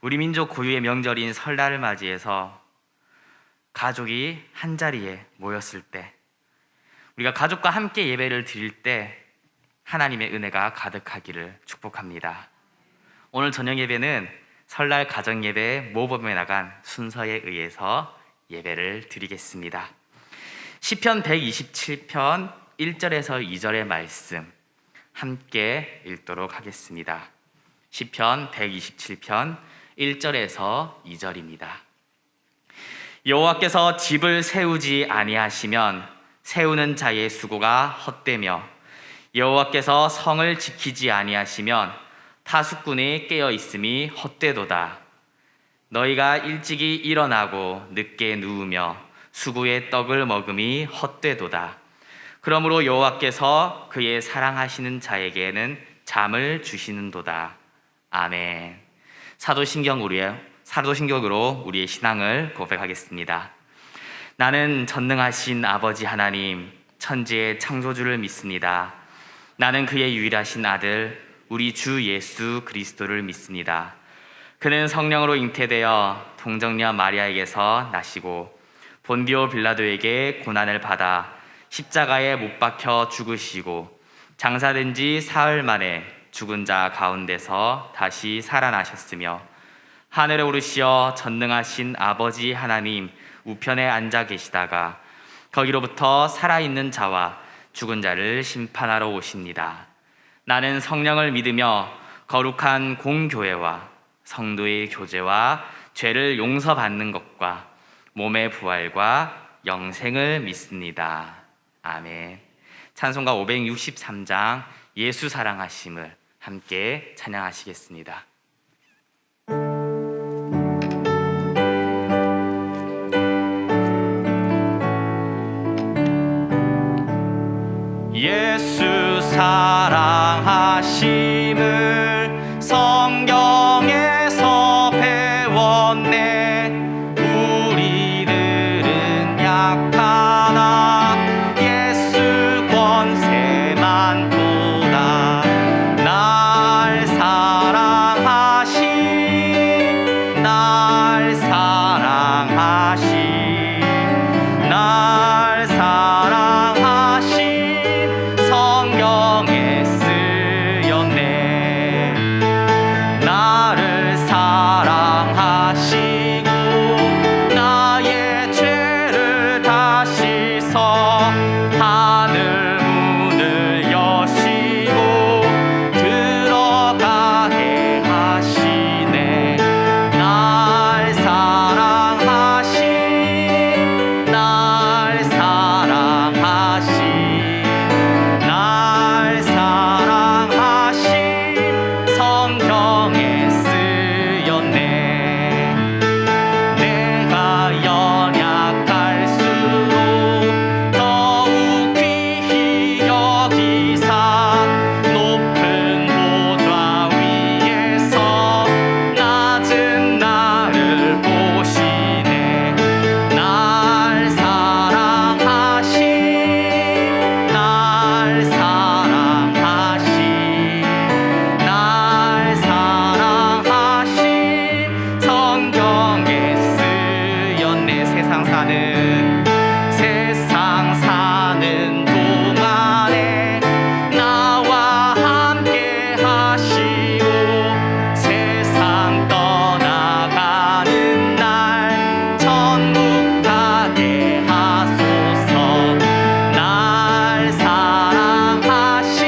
우리 민족 고유의 명절인 설날을 맞이해서 가족이 한자리에 모였을 때, 우리가 가족과 함께 예배를 드릴 때 하나님의 은혜가 가득하기를 축복합니다. 오늘 저녁 예배는 설날 가정 예배 모범에 나간 순서에 의해서 예배를 드리겠습니다. 시편 127편 1절에서 2절의 말씀 함께 읽도록 하겠습니다. 시편 127편 1절에서 2절입니다. 여호와께서 집을 세우지 아니하시면 세우는 자의 수고가 헛되며 여호와께서 성을 지키지 아니하시면 타숙꾼이 깨어 있음이 헛되도다. 너희가 일찍이 일어나고 늦게 누우며 수구의 떡을 먹음이 헛되도다. 그러므로 여호와께서 그의 사랑하시는 자에게는 잠을 주시는도다. 아멘. 사도신경으로 우리의 신앙을 고백하겠습니다. 나는 전능하신 아버지 하나님, 천지의 창조주를 믿습니다. 나는 그의 유일하신 아들, 우리 주 예수 그리스도를 믿습니다. 그는 성령으로 잉태되어 동정녀 마리아에게서 나시고 본디오 빌라도에게 고난을 받아 십자가에 못 박혀 죽으시고 장사된 지 사흘 만에 죽은 자 가운데서 다시 살아나셨으며 하늘에 오르시어 전능하신 아버지 하나님 우편에 앉아 계시다가 거기로부터 살아있는 자와 죽은 자를 심판하러 오십니다. 나는 성령을 믿으며 거룩한 공교회와 성도의 교제와 죄를 용서받는 것과 몸의 부활과 영생을 믿습니다. 아멘. 찬송가 563장 예수 사랑하심을 함께 찬양하시겠습니다. 예수 사랑하심을 성경에서 배웠네. 우리들은 약하나 예수 권세만 도다. 날 사랑하심, 날 사랑하심, 날 사랑하심 성경에 쓰였네. 나를 사랑하시고 나의 죄를 다 씻어 하늘 문을 여시고 들어가게 하시네. 날 사랑하심, 날 사랑하심, 날 사랑하심 성경에 쓰였네. 내가 연약할수록 더욱 귀히 여기사 높은 보좌 위에서 낮은 나를 보시네. 날 사랑하심, 날 사랑하심, 날 사랑하심 성경에 쓰였네. 세상 사는 동안에 나와 함께 하시고 세상 떠나가는 날 천국 가게 하소서. 날 사랑하심,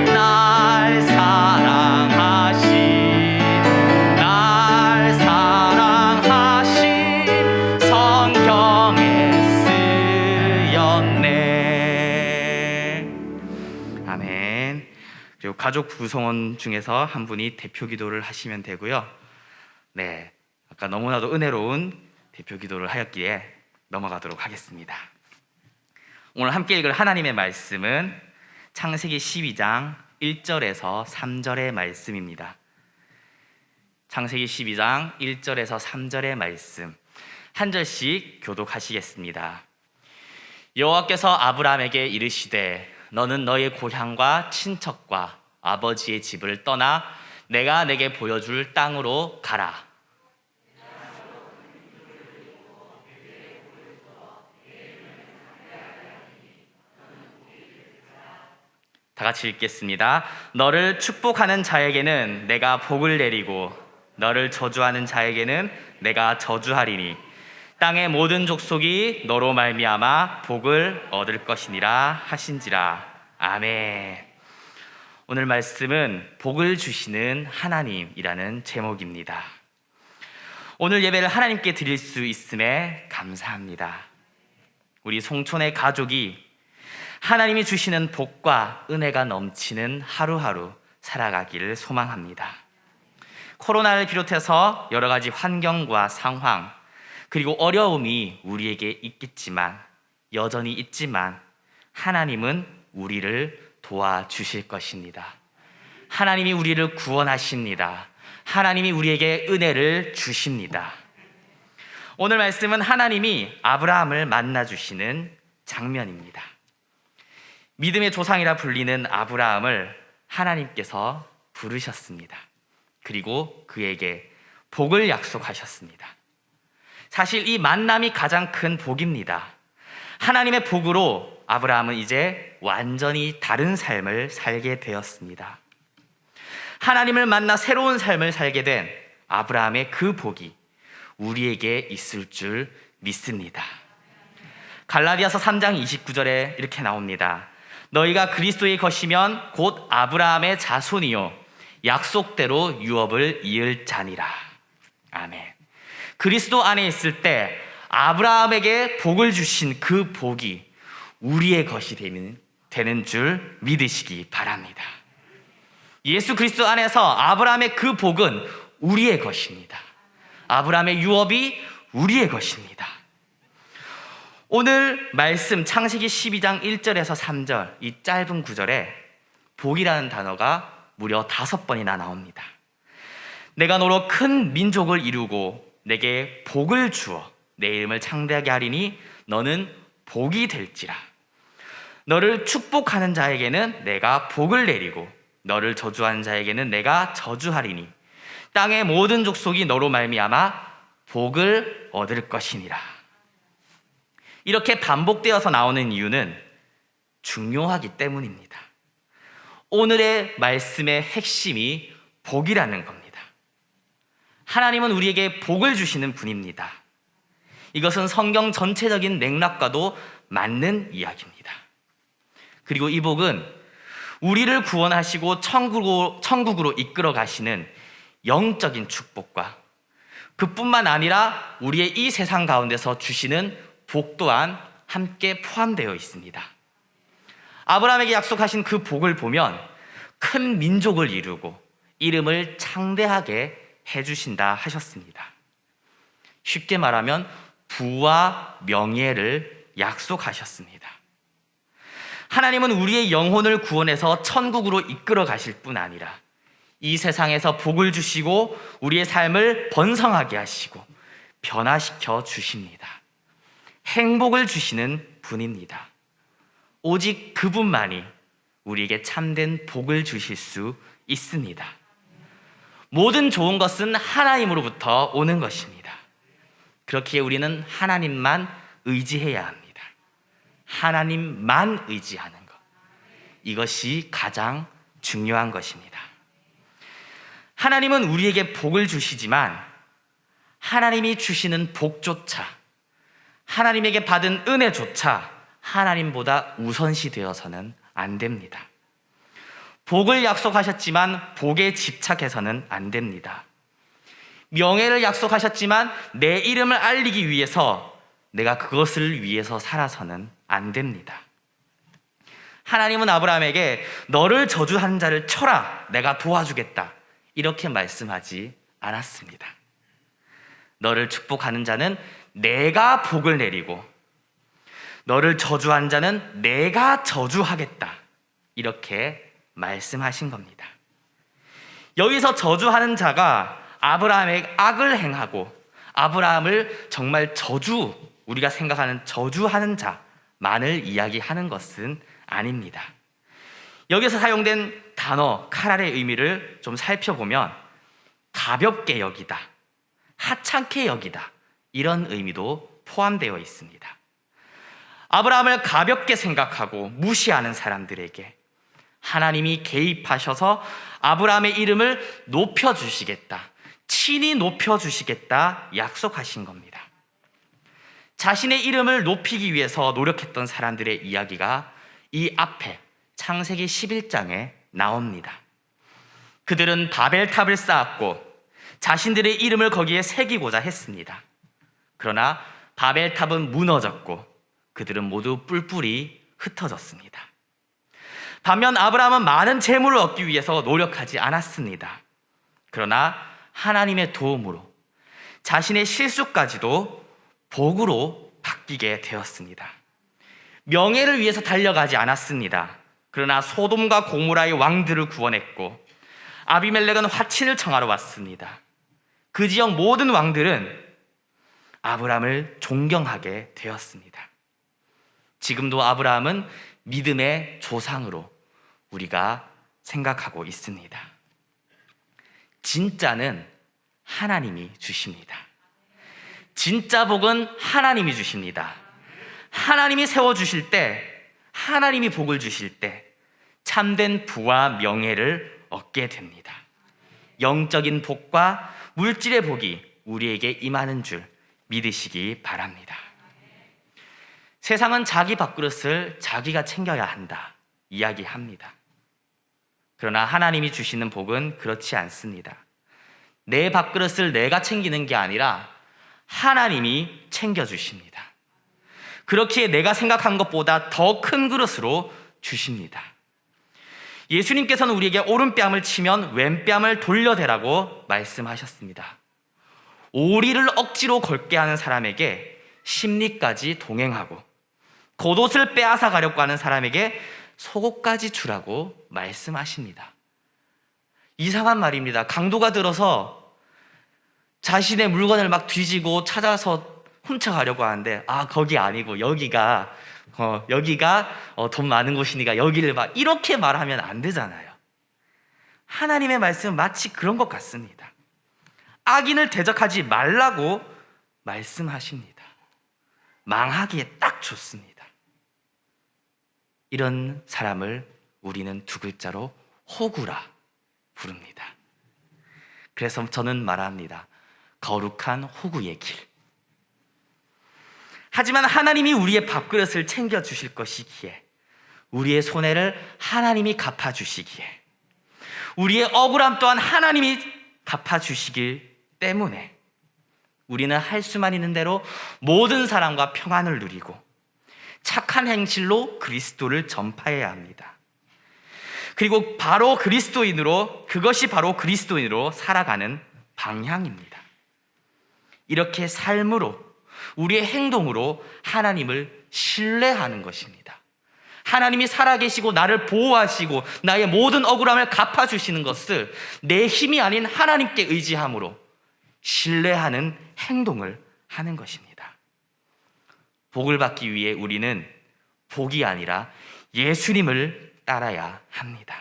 날 사랑하심, 날 사랑하심 성경에 쓰였네. 아멘. 그리고 가족 구성원 중에서 한 분이 대표 기도를 하시면 되고요. 네, 아까 너무나도 은혜로운 대표 기도를 하였기에 넘어가도록 하겠습니다. 오늘 함께 읽을 하나님의 말씀은 창세기 12장 1절에서 3절의 말씀입니다. 창세기 12장 1절에서 3절의 말씀 한 절씩 교독하시겠습니다. 여호와께서 아브라함에게 이르시되 너는 너의 고향과 친척과 아버지의 집을 떠나 내가 내게 보여줄 땅으로 가라. 다 같이 읽겠습니다. 너를 축복하는 자에게는 내가 복을 내리고 너를 저주하는 자에게는 내가 저주하리니 땅의 모든 족속이 너로 말미암아 복을 얻을 것이니라 하신지라. 아멘. 오늘 말씀은 복을 주시는 하나님이라는 제목입니다. 오늘 예배를 하나님께 드릴 수 있음에 감사합니다. 우리 송촌의 가족이 하나님이 주시는 복과 은혜가 넘치는 하루하루 살아가기를 소망합니다. 코로나를 비롯해서 여러 가지 환경과 상황 그리고 어려움이 우리에게 여전히 있지만 하나님은 우리를 도와주실 것입니다. 하나님이 우리를 구원하십니다. 하나님이 우리에게 은혜를 주십니다. 오늘 말씀은 하나님이 아브라함을 만나주시는 장면입니다. 믿음의 조상이라 불리는 아브라함을 하나님께서 부르셨습니다. 그리고 그에게 복을 약속하셨습니다. 사실 이 만남이 가장 큰 복입니다. 하나님의 복으로 아브라함은 이제 완전히 다른 삶을 살게 되었습니다. 하나님을 만나 새로운 삶을 살게 된 아브라함의 그 복이 우리에게 있을 줄 믿습니다. 갈라디아서 3장 29절에 이렇게 나옵니다. 너희가 그리스도의 것이면 곧 아브라함의 자손이요 약속대로 유업을 이을 자니라. 아멘. 그리스도 안에 있을 때 아브라함에게 복을 주신 그 복이 우리의 것이 되는 줄 믿으시기 바랍니다. 예수 그리스도 안에서 아브라함의 그 복은 우리의 것입니다. 아브라함의 유업이 우리의 것입니다. 오늘 말씀 창세기 12장 1절에서 3절 이 짧은 구절에 복이라는 단어가 무려 5번이나 나옵니다. 내가 너로 큰 민족을 이루고 내게 복을 주어 내 이름을 창대하게 하리니 너는 복이 될지라. 너를 축복하는 자에게는 내가 복을 내리고 너를 저주하는 자에게는 내가 저주하리니 땅의 모든 족속이 너로 말미암아 복을 얻을 것이니라. 이렇게 반복되어서 나오는 이유는 중요하기 때문입니다. 오늘의 말씀의 핵심이 복이라는 겁니다. 하나님은 우리에게 복을 주시는 분입니다. 이것은 성경 전체적인 맥락과도 맞는 이야기입니다. 그리고 이 복은 우리를 구원하시고 천국으로 이끌어 가시는 영적인 축복과 그뿐만 아니라 우리의 이 세상 가운데서 주시는 복 또한 함께 포함되어 있습니다. 아브라함에게 약속하신 그 복을 보면 큰 민족을 이루고 이름을 창대하게 해주신다 하셨습니다. 쉽게 말하면 부와 명예를 약속하셨습니다. 하나님은 우리의 영혼을 구원해서 천국으로 이끌어 가실 뿐 아니라 이 세상에서 복을 주시고 우리의 삶을 번성하게 하시고 변화시켜 주십니다. 행복을 주시는 분입니다. 오직 그분만이 우리에게 참된 복을 주실 수 있습니다. 모든 좋은 것은 하나님으로부터 오는 것입니다. 그렇기에 우리는 하나님만 의지해야 합니다. 하나님만 의지하는 것. 이것이 가장 중요한 것입니다. 하나님은 우리에게 복을 주시지만 하나님이 주시는 복조차, 하나님에게 받은 은혜조차 하나님보다 우선시 되어서는 안 됩니다. 복을 약속하셨지만 복에 집착해서는 안 됩니다. 명예를 약속하셨지만 내 이름을 알리기 위해서 내가 그것을 위해서 살아서는 안 됩니다. 하나님은 아브라함에게 너를 저주하는 자를 쳐라, 내가 도와주겠다, 이렇게 말씀하지 않았습니다. 너를 축복하는 자는 내가 복을 내리고 너를 저주한 자는 내가 저주하겠다, 이렇게 말씀하신 겁니다. 여기서 저주하는 자가 아브라함에게 악을 행하고 아브라함을 정말 우리가 생각하는 저주하는 자만을 이야기하는 것은 아닙니다. 여기서 사용된 단어 카랄의 의미를 좀 살펴보면 가볍게 여기다, 하찮게 여기다, 이런 의미도 포함되어 있습니다. 아브라함을 가볍게 생각하고 무시하는 사람들에게 하나님이 개입하셔서 아브라함의 이름을 높여주시겠다, 친히 높여주시겠다 약속하신 겁니다. 자신의 이름을 높이기 위해서 노력했던 사람들의 이야기가 이 앞에 창세기 11장에 나옵니다. 그들은 바벨탑을 쌓았고 자신들의 이름을 거기에 새기고자 했습니다. 그러나 바벨탑은 무너졌고 그들은 모두 뿔뿔이 흩어졌습니다. 반면 아브라함은 많은 재물을 얻기 위해서 노력하지 않았습니다. 그러나 하나님의 도움으로 자신의 실수까지도 복으로 바뀌게 되었습니다. 명예를 위해서 달려가지 않았습니다. 그러나 소돔과 고모라의 왕들을 구원했고 아비멜렉은 화친을 청하러 왔습니다. 그 지역 모든 왕들은 아브라함을 존경하게 되었습니다. 지금도 아브라함은 믿음의 조상으로 우리가 생각하고 있습니다. 진짜는 하나님이 주십니다. 진짜 복은 하나님이 주십니다. 하나님이 세워주실 때, 하나님이 복을 주실 때 참된 부와 명예를 얻게 됩니다. 영적인 복과 물질의 복이 우리에게 임하는 줄 믿으시기 바랍니다. 세상은 자기 밥그릇을 자기가 챙겨야 한다 이야기합니다. 그러나 하나님이 주시는 복은 그렇지 않습니다. 내 밥그릇을 내가 챙기는 게 아니라 하나님이 챙겨주십니다. 그렇기에 내가 생각한 것보다 더 큰 그릇으로 주십니다. 예수님께서는 우리에게 오른뺨을 치면 왼뺨을 돌려대라고 말씀하셨습니다. 오리를 억지로 걸게 하는 사람에게 심리까지 동행하고 겉옷을 빼앗아 가려고 하는 사람에게 속옷까지 주라고 말씀하십니다. 이상한 말입니다. 강도가 들어서 자신의 물건을 막 뒤지고 찾아서 훔쳐가려고 하는데 거기 아니고 여기가 돈 많은 곳이니까 여기를 봐, 이렇게 말하면 안 되잖아요. 하나님의 말씀은 마치 그런 것 같습니다. 악인을 대적하지 말라고 말씀하십니다. 망하기에 딱 좋습니다. 이런 사람을 우리는 두 글자로 호구라 부릅니다. 그래서 저는 말합니다. 거룩한 호구의 길. 하지만 하나님이 우리의 밥그릇을 챙겨주실 것이기에, 우리의 손해를 하나님이 갚아주시기에, 우리의 억울함 또한 하나님이 갚아주시길 때문에 우리는 할 수만 있는 대로 모든 사람과 평안을 누리고 착한 행실로 그리스도를 전파해야 합니다. 그리고 그것이 바로 그리스도인으로 살아가는 방향입니다. 이렇게 삶으로, 우리의 행동으로 하나님을 신뢰하는 것입니다. 하나님이 살아계시고 나를 보호하시고 나의 모든 억울함을 갚아주시는 것을 내 힘이 아닌 하나님께 의지함으로 신뢰하는 행동을 하는 것입니다. 복을 받기 위해 우리는 복이 아니라 예수님을 따라야 합니다.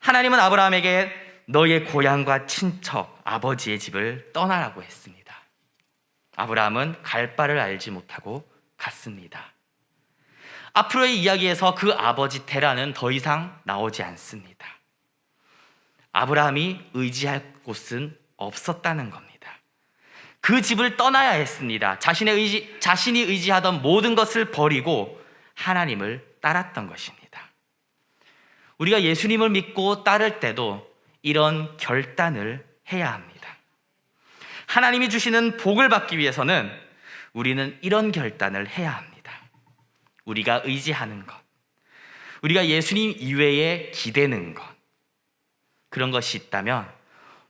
하나님은 아브라함에게 너의 고향과 친척, 아버지의 집을 떠나라고 했습니다. 아브라함은 갈 바를 알지 못하고 갔습니다. 앞으로의 이야기에서 그 아버지 테라는 더 이상 나오지 않습니다. 아브라함이 의지할 곳은 없었다는 겁니다. 그 집을 떠나야 했습니다. 자신이 의지하던 모든 것을 버리고 하나님을 따랐던 것입니다. 우리가 예수님을 믿고 따를 때도 이런 결단을 해야 합니다. 하나님이 주시는 복을 받기 위해서는 우리는 이런 결단을 해야 합니다. 우리가 의지하는 것, 우리가 예수님 이외에 기대는 것, 그런 것이 있다면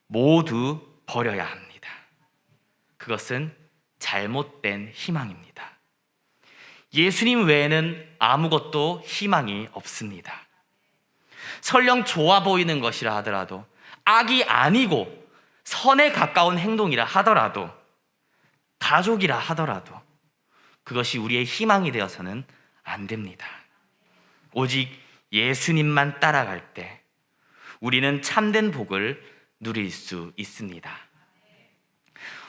모두 버려야 합니다. 그것은 잘못된 희망입니다. 예수님 외에는 아무것도 희망이 없습니다. 설령 좋아 보이는 것이라 하더라도, 악이 아니고 선에 가까운 행동이라 하더라도, 가족이라 하더라도 그것이 우리의 희망이 되어서는 안 됩니다. 오직 예수님만 따라갈 때 우리는 참된 복을 누릴 수 있습니다.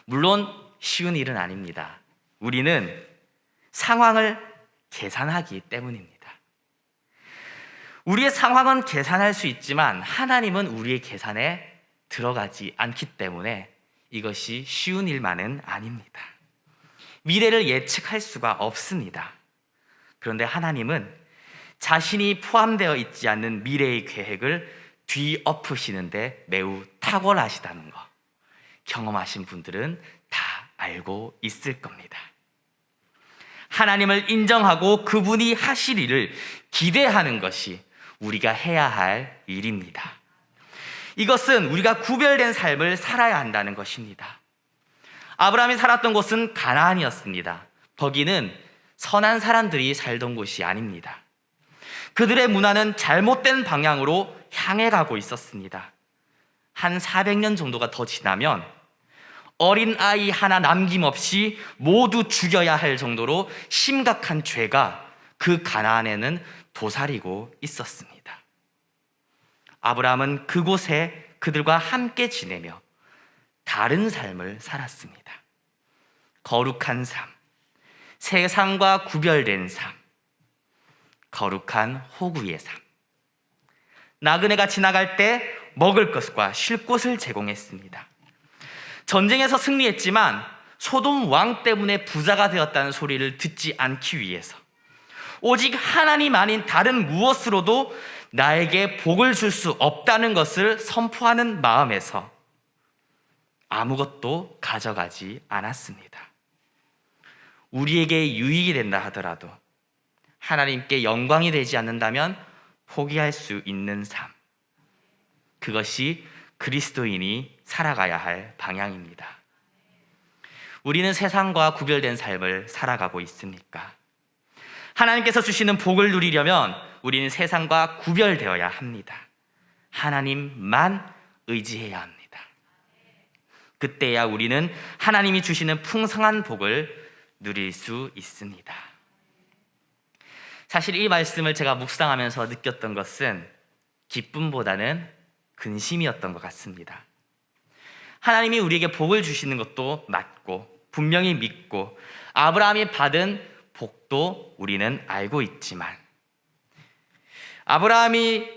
물론 쉬운 일은 아닙니다. 우리는 상황을 계산하기 때문입니다. 우리의 상황은 계산할 수 있지만 하나님은 우리의 계산에 들어가지 않기 때문에 이것이 쉬운 일만은 아닙니다. 미래를 예측할 수가 없습니다. 그런데 하나님은 자신이 포함되어 있지 않는 미래의 계획을 뒤엎으시는데 매우 탁월하시다는 거, 경험하신 분들은 다 알고 있을 겁니다. 하나님을 인정하고 그분이 하실 일을 기대하는 것이 우리가 해야 할 일입니다. 이것은 우리가 구별된 삶을 살아야 한다는 것입니다. 아브라함이 살았던 곳은 가나안이었습니다. 거기는 선한 사람들이 살던 곳이 아닙니다. 그들의 문화는 잘못된 방향으로 향해 가고 있었습니다. 한 400년 정도가 더 지나면 어린 아이 하나 남김없이 모두 죽여야 할 정도로 심각한 죄가 그 가나안에는 도사리고 있었습니다. 아브라함은 그곳에 그들과 함께 지내며 다른 삶을 살았습니다. 거룩한 삶, 세상과 구별된 삶, 거룩한 호구의 삶. 나그네가 지나갈 때 먹을 것과 쉴 곳을 제공했습니다. 전쟁에서 승리했지만 소돔 왕 때문에 부자가 되었다는 소리를 듣지 않기 위해서 오직 하나님 아닌 다른 무엇으로도 나에게 복을 줄 수 없다는 것을 선포하는 마음에서 아무것도 가져가지 않았습니다. 우리에게 유익이 된다 하더라도 하나님께 영광이 되지 않는다면 포기할 수 있는 삶, 그것이 그리스도인이 살아가야 할 방향입니다. 우리는 세상과 구별된 삶을 살아가고 있습니까? 하나님께서 주시는 복을 누리려면 우리는 세상과 구별되어야 합니다. 하나님만 의지해야 합니다. 그때야 우리는 하나님이 주시는 풍성한 복을 누릴 수 있습니다. 사실 이 말씀을 제가 묵상하면서 느꼈던 것은 기쁨보다는 근심이었던 것 같습니다. 하나님이 우리에게 복을 주시는 것도 맞고 분명히 믿고 아브라함이 받은 복도 우리는 알고 있지만 아브라함이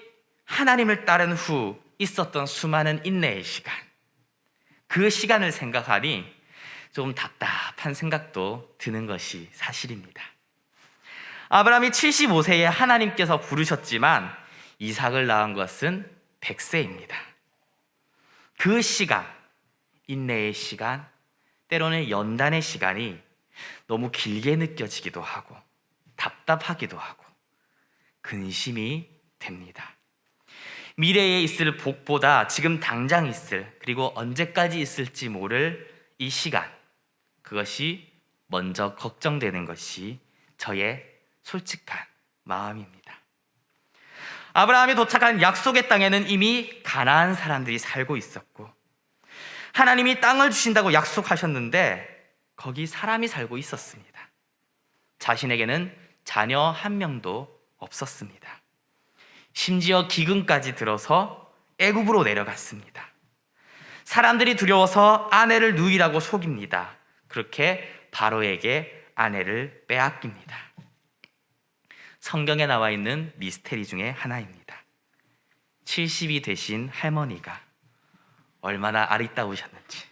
하나님을 따른 후 있었던 수많은 인내의 시간, 그 시간을 생각하니 좀 답답한 생각도 드는 것이 사실입니다. 아브라함이 75세에 하나님께서 부르셨지만 이삭을 낳은 것은 100세입니다. 그 시간, 인내의 시간, 때로는 연단의 시간이 너무 길게 느껴지기도 하고 답답하기도 하고 근심이 됩니다. 미래에 있을 복보다 지금 당장 있을, 그리고 언제까지 있을지 모를 이 시간, 그것이 먼저 걱정되는 것이 저의 솔직한 마음입니다. 아브라함이 도착한 약속의 땅에는 이미 가나안 사람들이 살고 있었고 하나님이 땅을 주신다고 약속하셨는데 거기 사람이 살고 있었습니다. 자신에게는 자녀 한 명도 없었습니다. 심지어 기근까지 들어서 애굽으로 내려갔습니다. 사람들이 두려워서 아내를 누이라고 속입니다. 그렇게 바로에게 아내를 빼앗깁니다. 성경에 나와 있는 미스테리 중에 하나입니다. 70이 되신 할머니가 얼마나 아리따우셨는지,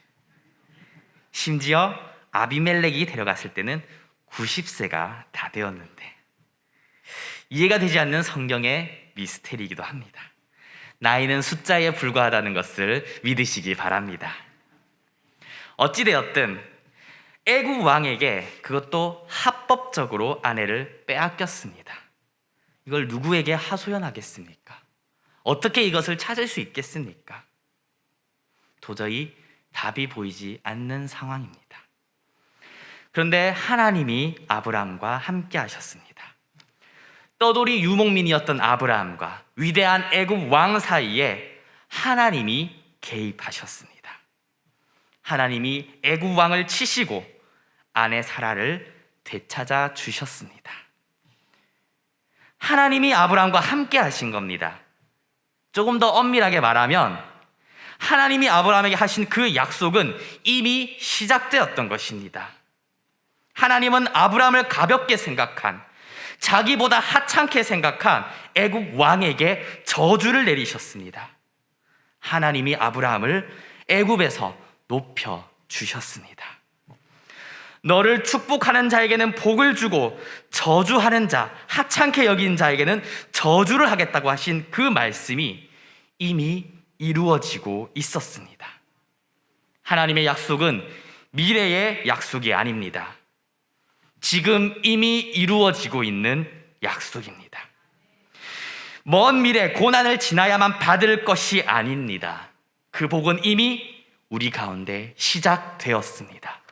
심지어 아비멜렉이 데려갔을 때는 90세가 다 되었는데, 이해가 되지 않는 성경의 미스테리이기도 합니다. 나이는 숫자에 불과하다는 것을 믿으시기 바랍니다. 어찌되었든 애굽 왕에게 그것도 합법적으로 아내를 빼앗겼습니다. 이걸 누구에게 하소연하겠습니까? 어떻게 이것을 찾을 수 있겠습니까? 도저히 답이 보이지 않는 상황입니다. 그런데 하나님이 아브라함과 함께 하셨습니다. 떠돌이 유목민이었던 아브라함과 위대한 애굽 왕 사이에 하나님이 개입하셨습니다. 하나님이 애굽 왕을 치시고 아내 사라를 되찾아 주셨습니다. 하나님이 아브라함과 함께 하신 겁니다. 조금 더 엄밀하게 말하면 하나님이 아브라함에게 하신 그 약속은 이미 시작되었던 것입니다. 하나님은 아브라함을 가볍게 생각한, 자기보다 하찮게 생각한 애굽 왕에게 저주를 내리셨습니다. 하나님이 아브라함을 애굽에서 높여 주셨습니다. 너를 축복하는 자에게는 복을 주고 저주하는 자, 하찮게 여긴 자에게는 저주를 하겠다고 하신 그 말씀이 이미 이루어지고 있었습니다. 하나님의 약속은 미래의 약속이 아닙니다. 지금 이미 이루어지고 있는 약속입니다. 먼 미래 고난을 지나야만 받을 것이 아닙니다. 그 복은 이미 우리 가운데 시작되었습니다.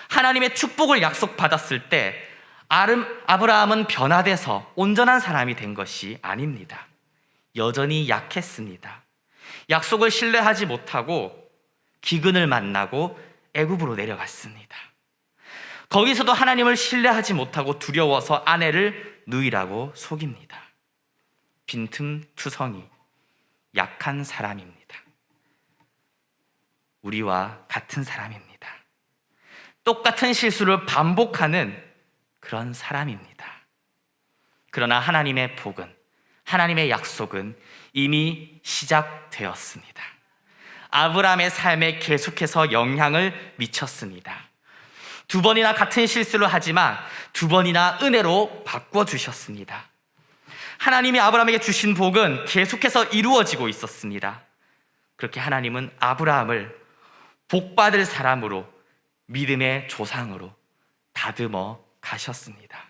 하나님의 축복을 약속받았을 때 아브라함은 변화돼서 온전한 사람이 된 것이 아닙니다. 여전히 약했습니다. 약속을 신뢰하지 못하고 기근을 만나고 애굽으로 내려갔습니다. 거기서도 하나님을 신뢰하지 못하고 두려워서 아내를 누이라고 속입니다. 빈틈투성이, 약한 사람입니다. 우리와 같은 사람입니다. 똑같은 실수를 반복하는 그런 사람입니다. 그러나 하나님의 복은, 하나님의 약속은 이미 시작되었습니다. 아브라함의 삶에 계속해서 영향을 미쳤습니다. 2번이나 같은 실수를 하지만 2번이나 은혜로 바꿔주셨습니다. 하나님이 아브라함에게 주신 복은 계속해서 이루어지고 있었습니다. 그렇게 하나님은 아브라함을 복받을 사람으로, 믿음의 조상으로 다듬어 가셨습니다.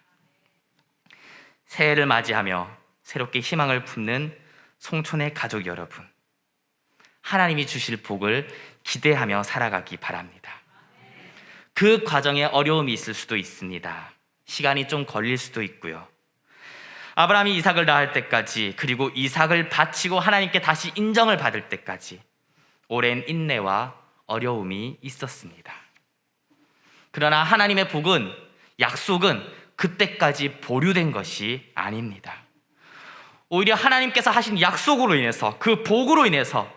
새해를 맞이하며 새롭게 희망을 품는 송촌의 가족 여러분, 하나님이 주실 복을 기대하며 살아가기 바랍니다. 그 과정에 어려움이 있을 수도 있습니다. 시간이 좀 걸릴 수도 있고요. 아브라함이 이삭을 낳을 때까지, 그리고 이삭을 바치고 하나님께 다시 인정을 받을 때까지 오랜 인내와 어려움이 있었습니다. 그러나 하나님의 복은, 약속은 그때까지 보류된 것이 아닙니다. 오히려 하나님께서 하신 약속으로 인해서, 그 복으로 인해서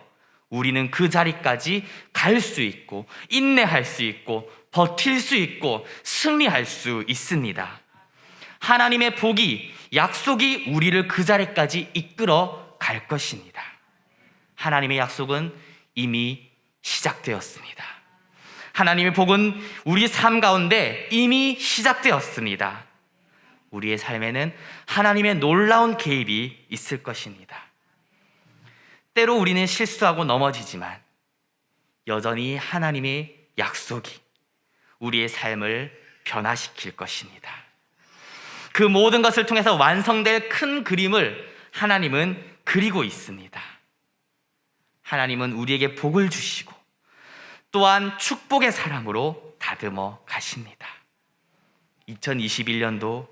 우리는 그 자리까지 갈 수 있고, 인내할 수 있고, 버틸 수 있고, 승리할 수 있습니다. 하나님의 복이, 약속이 우리를 그 자리까지 이끌어 갈 것입니다. 하나님의 약속은 이미 시작되었습니다. 하나님의 복은 우리 삶 가운데 이미 시작되었습니다. 우리의 삶에는 하나님의 놀라운 개입이 있을 것입니다. 때로 우리는 실수하고 넘어지지만 여전히 하나님의 약속이 우리의 삶을 변화시킬 것입니다. 그 모든 것을 통해서 완성될 큰 그림을 하나님은 그리고 있습니다. 하나님은 우리에게 복을 주시고 또한 축복의 사람으로 다듬어 가십니다. 2021년도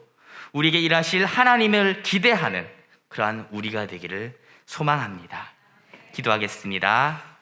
우리에게 일하실 하나님을 기대하는 그러한 우리가 되기를 소망합니다. 기도하겠습니다.